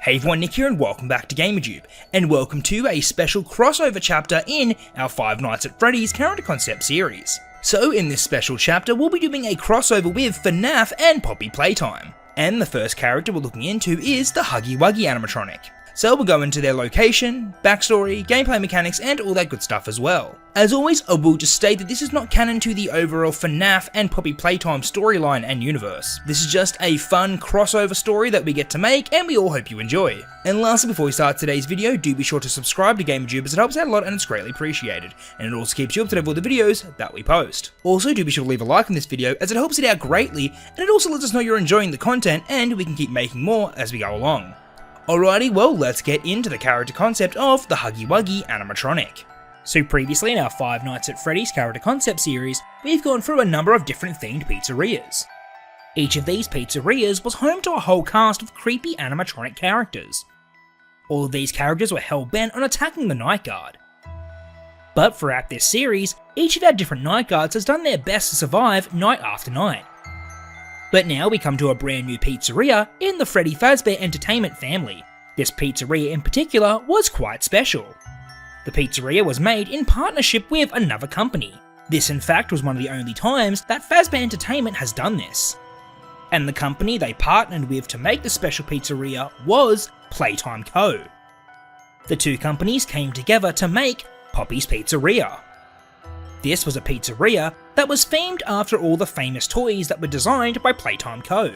Hey everyone, Nick here and welcome back to GamerJoob, and welcome to a special crossover chapter in our Five Nights at Freddy's character concept series. So in this special chapter we'll be doing a crossover with Fnaf and Poppy Playtime, and the first character we're looking into is the Huggy Wuggy Animatronic. So we'll go into their location, backstory, gameplay mechanics and all that good stuff as well. As always, I will just state that this is not canon to the overall Fnaf and Poppy Playtime storyline and universe. This is just a fun crossover story that we get to make and we all hope you enjoy. And lastly, before we start today's video, do be sure to subscribe to GamerJoob as it helps out a lot and it's greatly appreciated. And it also keeps you up to date with all the videos that we post. Also, do be sure to leave a like on this video as it helps it out greatly and it also lets us know you're enjoying the content and we can keep making more as we go along. Alrighty, well, let's get into the character concept of the Huggy Wuggy Animatronic. So previously in our Five Nights at Freddy's character concept series, we've gone through a number of different themed pizzerias. Each of these pizzerias was home to a whole cast of creepy animatronic characters. All of these characters were hell-bent on attacking the Night Guard. But throughout this series, each of our different Night Guards has done their best to survive night after night. But now we come to a brand new pizzeria in the Freddy Fazbear entertainment family. This pizzeria in particular was quite special. The pizzeria was made in partnership with another company. This in fact was one of the only times that Fazbear Entertainment has done this. And the company they partnered with to make the special pizzeria was Playtime Co. The two companies came together to make Poppy's Pizzeria. This was a pizzeria that was themed after all the famous toys that were designed by Playtime Co.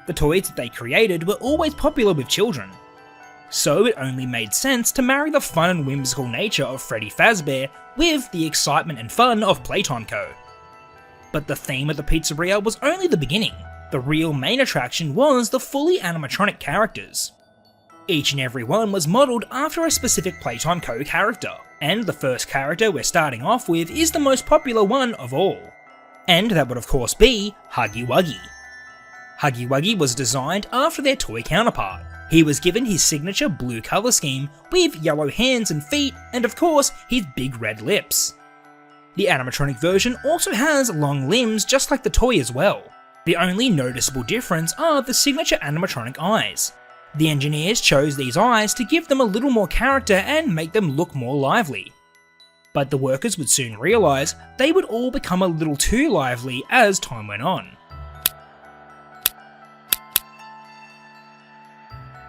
The toys that they created were always popular with children, so it only made sense to marry the fun and whimsical nature of Freddy Fazbear with the excitement and fun of Playtime Co. But the theme of the pizzeria was only the beginning. The real main attraction was the fully animatronic characters. Each and every one was modelled after a specific Playtime Co character, and the first character we're starting off with is the most popular one of all. And that would of course be Huggy Wuggy. Huggy Wuggy was designed after their toy counterpart. He was given his signature blue colour scheme with yellow hands and feet, and of course his big red lips. The animatronic version also has long limbs just like the toy as well. The only noticeable difference are the signature animatronic eyes. The engineers chose these eyes to give them a little more character and make them look more lively. But the workers would soon realise they would all become a little too lively as time went on.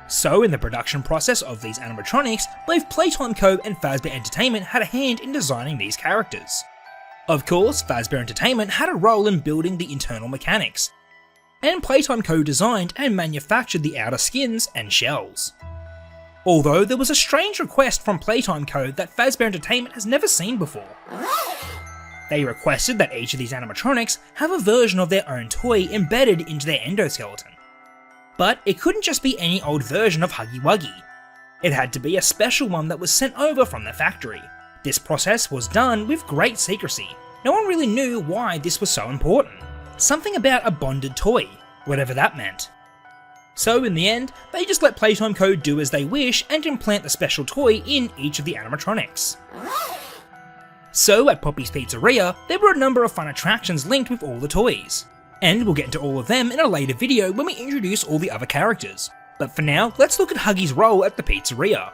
So in the production process of these animatronics, both Playtime Co and Fazbear Entertainment had a hand in designing these characters. Of course, Fazbear Entertainment had a role in building the internal mechanics, and Playtime Co designed and manufactured the outer skins and shells. Although there was a strange request from Playtime Co that Fazbear Entertainment has never seen before. They requested that each of these animatronics have a version of their own toy embedded into their endoskeleton. But it couldn't just be any old version of Huggy Wuggy. It had to be a special one that was sent over from the factory. This process was done with great secrecy. No one really knew why this was so important. Something about a bonded toy, whatever that meant. So in the end, they just let Playtime Co do as they wish and implant the special toy in each of the animatronics. So at Poppy's Pizzeria, there were a number of fun attractions linked with all the toys. And we'll get into all of them in a later video when we introduce all the other characters. But for now, let's look at Huggy's role at the pizzeria.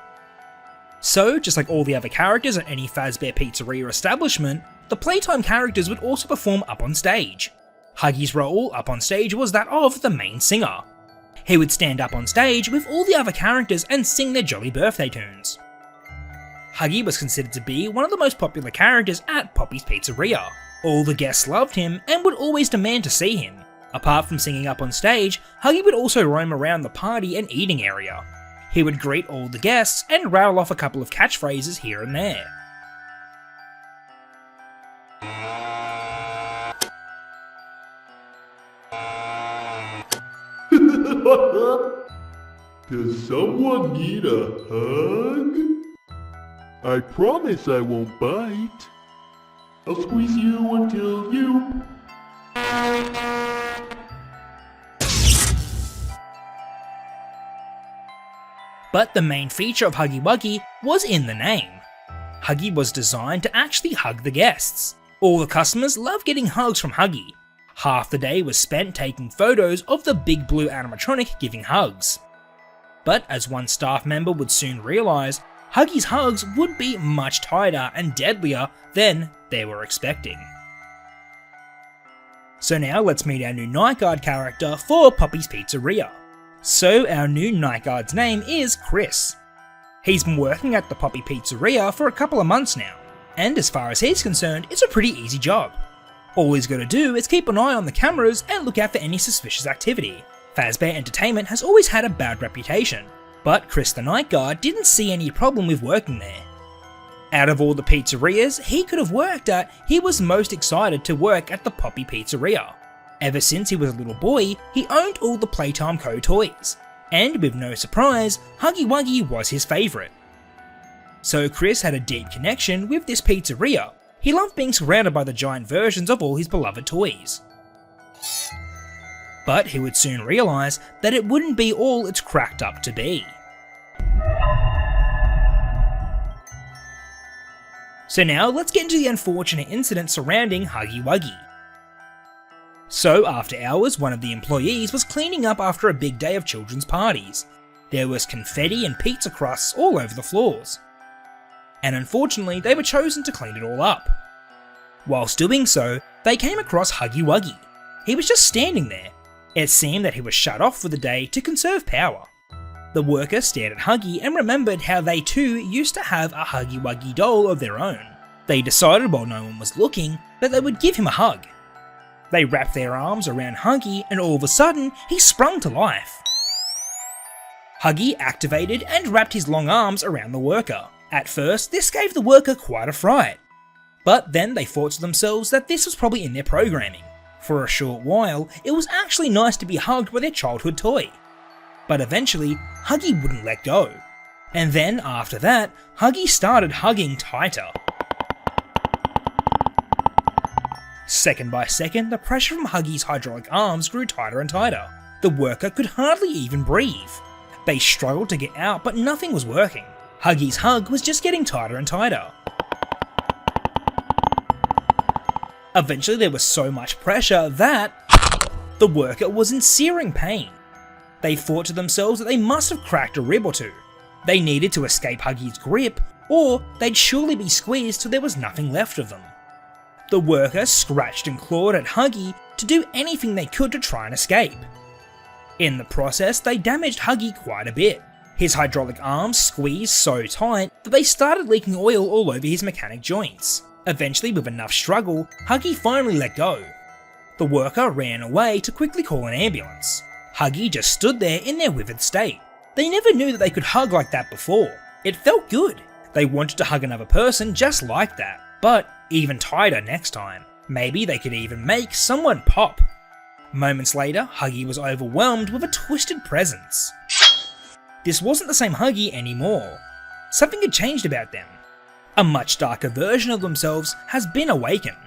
So, just like all the other characters at any Fazbear Pizzeria establishment, the Playtime characters would also perform up on stage. Huggy's role up on stage was that of the main singer. He would stand up on stage with all the other characters and sing their jolly birthday tunes. Huggy was considered to be one of the most popular characters at Poppy's Pizzeria. All the guests loved him and would always demand to see him. Apart from singing up on stage, Huggy would also roam around the party and eating area. He would greet all the guests and rattle off a couple of catchphrases here and there. Does someone need a hug? I promise I won't bite. I'll squeeze you until you... But the main feature of Huggy Wuggy was in the name. Huggy was designed to actually hug the guests. All the customers loved getting hugs from Huggy. Half the day was spent taking photos of the big blue animatronic giving hugs. But as one staff member would soon realise, Huggy's hugs would be much tighter and deadlier than they were expecting. So now let's meet our new night guard character for Poppy's Pizzeria. So our new night guard's name is Chris. He's been working at the Poppy Pizzeria for a couple of months now, and as far as he's concerned, it's a pretty easy job. All he's got to do is keep an eye on the cameras and look out for any suspicious activity. Fazbear Entertainment has always had a bad reputation, but Chris the night guard didn't see any problem with working there. Out of all the pizzerias he could have worked at, he was most excited to work at the Poppy Pizzeria. Ever since he was a little boy, he owned all the Playtime Co toys, and with no surprise, Huggy Wuggy was his favourite. So Chris had a deep connection with this pizzeria. He loved being surrounded by the giant versions of all his beloved toys. But he would soon realise that it wouldn't be all it's cracked up to be. So now let's get into the unfortunate incident surrounding Huggy Wuggy. So after hours, one of the employees was cleaning up after a big day of children's parties. There was confetti and pizza crusts all over the floors. And unfortunately, they were chosen to clean it all up. Whilst doing so, they came across Huggy Wuggy. He was just standing there. It seemed that he was shut off for the day to conserve power. The worker stared at Huggy and remembered how they too used to have a Huggy Wuggy doll of their own. They decided while no one was looking that they would give him a hug. They wrapped their arms around Huggy and all of a sudden he sprung to life. Huggy activated and wrapped his long arms around the worker. At first this gave the worker quite a fright, but then they thought to themselves that this was probably in their programming. For a short while it was actually nice to be hugged by their childhood toy. But eventually Huggy wouldn't let go. And then after that, Huggy started hugging tighter. Second by second, the pressure from Huggy's hydraulic arms grew tighter and tighter. The worker could hardly even breathe. They struggled to get out, but nothing was working. Huggy's hug was just getting tighter and tighter. Eventually there was so much pressure that the worker was in searing pain. They thought to themselves that they must have cracked a rib or two. They needed to escape Huggy's grip, or they'd surely be squeezed till there was nothing left of them. The worker scratched and clawed at Huggy to do anything they could to try and escape. In the process, they damaged Huggy quite a bit. His hydraulic arms squeezed so tight that they started leaking oil all over his mechanic joints. Eventually, with enough struggle, Huggy finally let go. The worker ran away to quickly call an ambulance. Huggy just stood there in their withered state. They never knew that they could hug like that before. It felt good. They wanted to hug another person just like that, but even tighter next time. Maybe they could even make someone pop. Moments later, Huggy was overwhelmed with a twisted presence. This wasn't the same Huggy anymore. Something had changed about them. A much darker version of themselves has been awakened,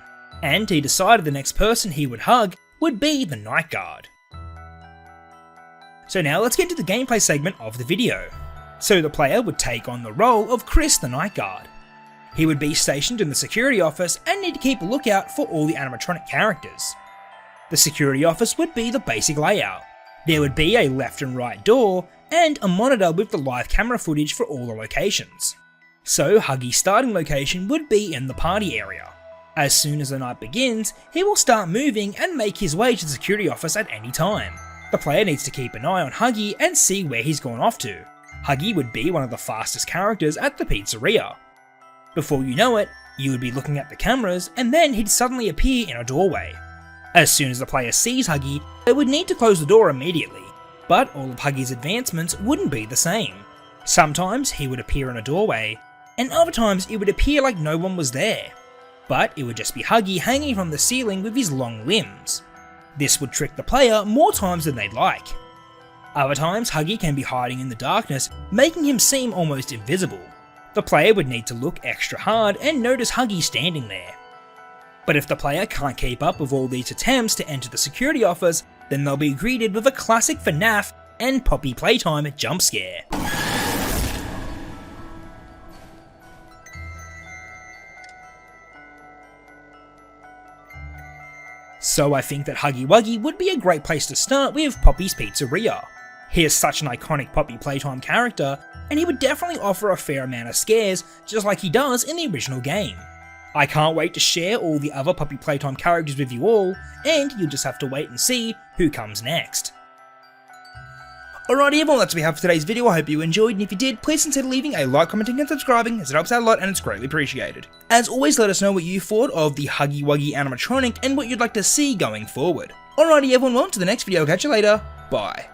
and he decided the next person he would hug would be the night guard. So now let's get to the gameplay segment of the video. So the player would take on the role of Chris the night guard. He would be stationed in the security office and need to keep a lookout for all the animatronic characters. The security office would be the basic layout. There would be a left and right door, and a monitor with the live camera footage for all the locations. So Huggy's starting location would be in the party area. As soon as the night begins, he will start moving and make his way to the security office at any time. The player needs to keep an eye on Huggy and see where he's gone off to. Huggy would be one of the fastest characters at the pizzeria. Before you know it, you would be looking at the cameras and then he'd suddenly appear in a doorway. As soon as the player sees Huggy, they would need to close the door immediately. But all of Huggy's advancements wouldn't be the same. Sometimes he would appear in a doorway, and other times it would appear like no one was there. But it would just be Huggy hanging from the ceiling with his long limbs. This would trick the player more times than they'd like. Other times Huggy can be hiding in the darkness, making him seem almost invisible. The player would need to look extra hard and notice Huggy standing there. But if the player can't keep up with all these attempts to enter the security office, then they'll be greeted with a classic Fnaf and Poppy Playtime jump scare. So I think that Huggy Wuggy would be a great place to start with Poppy's Pizzeria. He is such an iconic Poppy Playtime character, and he would definitely offer a fair amount of scares, just like he does in the original game. I can't wait to share all the other Poppy Playtime characters with you all, and you'll just have to wait and see who comes next. Alrighty everyone, that's what we have for today's video. I hope you enjoyed, and if you did, please consider leaving a like, commenting and subscribing, as it helps out a lot and it's greatly appreciated. As always, let us know what you thought of the Huggy Wuggy Animatronic and what you'd like to see going forward. Alrighty everyone, well, to the next video, I'll catch you later, bye.